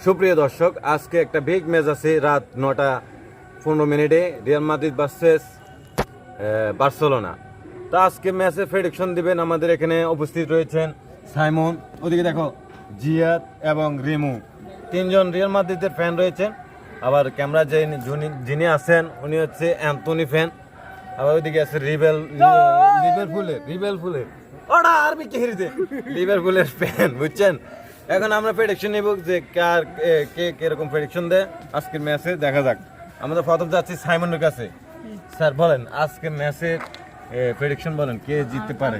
সুপ্রিয় দর্শক, আজকে একটা বিগ ম্যাচ আছে রাত 9:15 রিয়াল মাদ্রিদ ভার্সেস বার্সেলোনা। তো আজকে ম্যাচের প্রেডিকশন দিবেন আমাদের এখানে উপস্থিত রয়েছেন সাইমন, ওদিকে দেখো জিয়াদ এবং রিমু, তিনজন রিয়াল মাদ্রিদের ফ্যান রয়েছেন। আবার ক্যামেরা যিনি আছেন উনি হচ্ছে অ্যান্টনি ফ্যান। আবার ওইদিকে আছে লিভারপুলের ফ্যান, বুঝছেন। এখন আমরা প্রেডিকশন নিব যে কার কে কিরকম প্রেডিকশন দেয় আজকের ম্যাচে, দেখা যাক। আমাদের প্রথম যাচ্ছি সাইমনের কাছে। স্যার বলেন আজকের ম্যাচের প্রেডিকশন বলেন, কে জিততে পারে?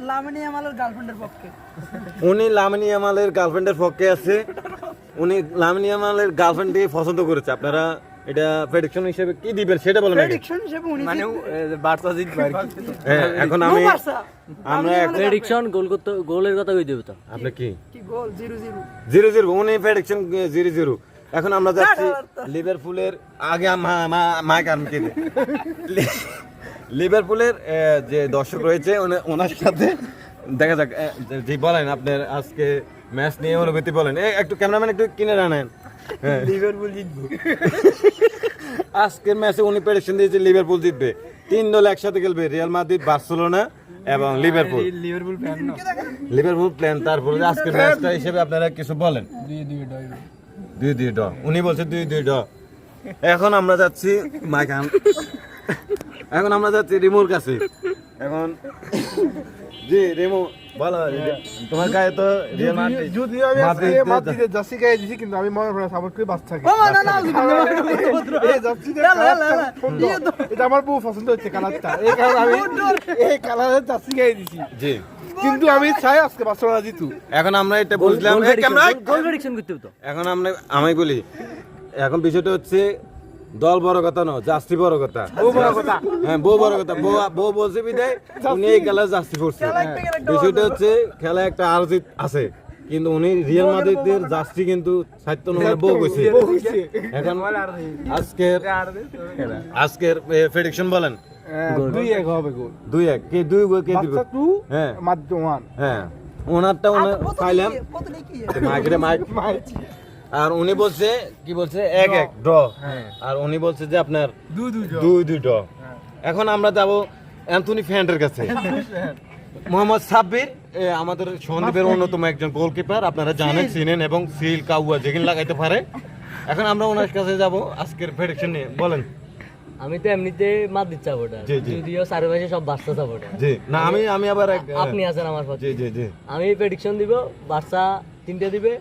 লামিনী ইয়ামালের গার্লফ্রেন্ডের পক্ষে। উনি লামিনী ইয়ামালের গার্লফ্রেন্ডের পক্ষে আছে। উনি লামিনী ইয়ামালের গার্লফ্রেন্ডকে পছন্দ করেছে। আপনারা এটা প্রেডিকশন হিসেবে কি দিবেন সেটা বলেন। প্রেডিকশন হিসেবে উনি মানে বার্সা জিতবে আর কি। এখন আমরা প্রেডিকশন গোলের কথা কই দেব তো। আপনি কি গোল 0-0 0-0 উনি প্রেডিকশন 0-0। এখন আমরা যাচ্ছি লিভারপুলের আগে মাইক আর্মকে লিভারপুলের যে দর্শক রয়েছে ওনার সাথে দেখা যাক। জি বলেন আপনার আজকে ম্যাচ নিয়ে অনুভূতি বলেন। একটু ক্যামেরাম্যান একটু কিনে আনেন। লিভারপুল জিতবে আজকের ম্যাচে উনি প্রেডিকশন দিয়েছে লিভারপুল জিতবে। তিন দল একসাথে খেলবে, রিয়াল মাদ্রিদ, বার্সেলোনা এবং লিভারপুল। লিভারপুল ফ্যান না, লিভারপুল প্ল্যান। তারপরে আজকের ম্যাচটা হিসেবে আপনারা কিছু বলেন। 2-2 ড্র, উনি বলছে 2-2 ড্র। এখন আমরা যাচ্ছি এখন আমরা যাচ্ছি রিমুর কাছে। এখন জি রিমু বলো, তোমার গায়ে তো রিয়াল মাদ্রিদ, যদিও আমি মাদ্রিদের জার্সি গায়ে দিছি, কিন্তু আমি মনে করি সাপোর্ট করি বাচ্চাকে। এটা আমার বহু পছন্দ হচ্ছে কালারটা, এই কারণে আমি এই কালারের জার্সি গায়ে দিছি। জি, কিন্তু আমি চাই আজকে বার্সেলোনা জিতু। এখন আমরা এটা বুঝলাম। গোল প্রেডিকশন করতে হবে তো। এখন আমি বলি, এখন বিষয়টা হচ্ছে দল বড় কথা নয়, জার্সি বড় কথা। হ্যাঁ, বউ বড় কথা। বউ বলছে বিদায় উনি এই খেলার জার্সি পড়ছে। বিষয়টা হচ্ছে খেলা একটা আর জিত আছে, কিন্তু উনি রিয়াল মাদ্রিদের জার্সি কিন্তু 7 নম্বরে বউ কইছে। এখন আজকের প্রেডিকশন বলেন। 2-1 হবে গোল। 2-1 কে 2 গোল কে দিবে? বাচ্চা 2 হ্যাঁ মাদ্রিদ 1। হ্যাঁ, ওনারটা উনি পাইলাম মাইক। আর উনি বলছে কি বলছে 1-1 ড্র। আর উনি বলছে যে আপনার 2-2 ড্র। এখন আমরা যাব অ্যান্টনি ফ্যান্ডের কাছে। মোহাম্মদ সাব্বির আমাদের সন্দীপের অন্যতম একজন গোলকিপার, আপনারা জানেন, চিনেন এবং সিল কাউয়া যেখানে লাগাইতে পারে। এখন আমরা ওনার কাছে যাব আজকের প্রেডিকশন নিয়ে। বলেন। আমি তো এমনিতে মাদ্রিদ সাপোর্টার, যদিও চারপাশে সব বার্সা সাপোর্টার। জি না, আমি আবার আপনি আছেন আমার পক্ষে। জি জি জি আমি প্রেডিকশন দিব বার্সা 3টে দিবে,